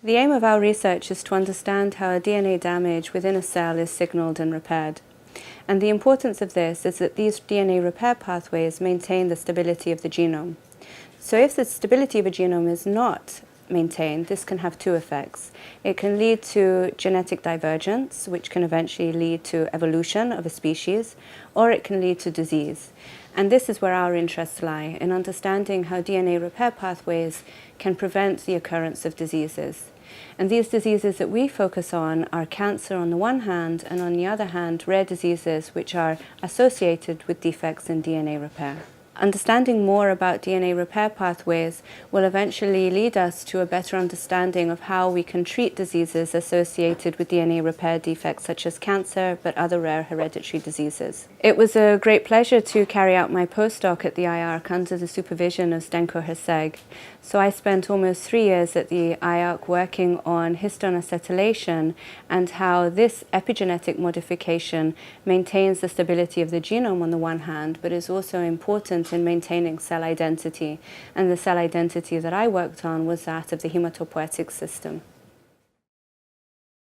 The aim of our research is to understand how DNA damage within a cell is signaled and repaired. And the importance of this is that these DNA repair pathways maintain the stability of the genome. So if the stability of a genome is not maintained, this can have two effects. It can lead to genetic divergence, which can eventually lead to evolution of a species, or it can lead to disease. And this is where our interests lie, in understanding how DNA repair pathways can prevent the occurrence of diseases. And these diseases that we focus on are cancer on the one hand, and on the other hand, rare diseases which are associated with defects in DNA repair. Understanding more about DNA repair pathways will eventually lead us to a better understanding of how we can treat diseases associated with DNA repair defects such as cancer, but other rare hereditary diseases. It was a great pleasure to carry out my postdoc at the IARC under the supervision of Zdenko Hrseg. So I spent almost 3 years at the IARC working on histone acetylation and how this epigenetic modification maintains the stability of the genome on the one hand, but is also important in maintaining cell identity. And the cell identity that I worked on was that of the hematopoietic system.